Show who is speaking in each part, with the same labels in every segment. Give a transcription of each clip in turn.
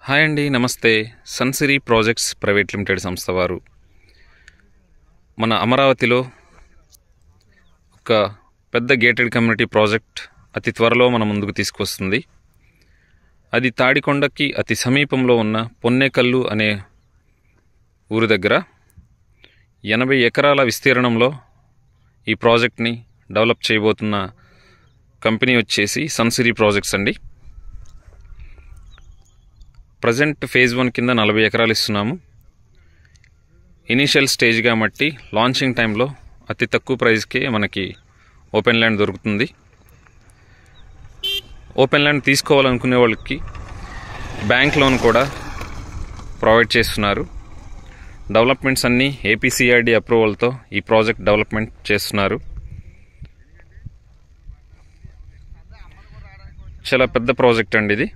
Speaker 1: Hi అండి, నమస్తే. Sunsiri projects private limited సంస్థ వారు మన అమరావతిలో ఒక పెద్ద గేటెడ్ కమ్యూనిటీ ప్రాజెక్ట్ అతి త్వరలో మన ముందుకు తీసుకొస్తుంది. అది తాడికొండకి అతి సమీపంలో ఉన్న పొన్నేకల్లు అనే ఊరు దగ్గర 80 ఎకరాల విస్తీర్ణంలో ఈ ప్రాజెక్ట్ని డెవలప్ చేయబోతున్న కంపెనీ వచ్చేసి సన్సిరీ ప్రాజెక్ట్స్ అండి. ప్రజెంట్ ఫేజ్ 1 కింద 40 ఎకరాలు ఇస్తున్నాము. ఇనీషియల్ స్టేజ్ కాబట్టి లాంచింగ్ టైంలో అతి తక్కువ ప్రైస్కే మనకి ఓపెన్ ల్యాండ్ దొరుకుతుంది. ఓపెన్ ల్యాండ్ తీసుకోవాలనుకునే వాళ్ళకి బ్యాంక్ లోన్ కూడా ప్రొవైడ్ చేస్తున్నారు. డెవలప్మెంట్స్ అన్నీ ఏపీసీఆర్డీ అప్రూవల్తో ఈ ప్రాజెక్ట్ డెవలప్మెంట్ చేస్తున్నారు. చాలా పెద్ద ప్రాజెక్ట్ అండి ఇది.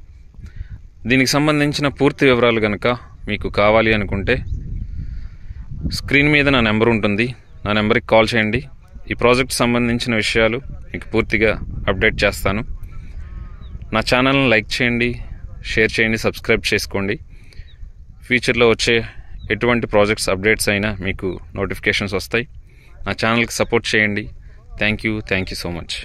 Speaker 1: దీనికి సంబంధించిన పూర్తి వివరాలు కనుక మీకు కావాలి అనుకుంటే స్క్రీన్ మీద నా నెంబర్ ఉంటుంది. నా నెంబర్కి కాల్ చేయండి. ఈ ప్రాజెక్ట్ సంబంధించిన విషయాలు మీకు పూర్తిగా అప్డేట్ చేస్తాను. నా ఛానల్ని లైక్ చేయండి, షేర్ చేయండి, సబ్స్క్రైబ్ చేసుకోండి. ఫ్యూచర్లో వచ్చే ఎటువంటి ప్రాజెక్ట్స్ అప్డేట్స్ అయినా మీకు నోటిఫికేషన్స్ వస్తాయి. నా ఛానల్కి సపోర్ట్ చేయండి. Thank you so much.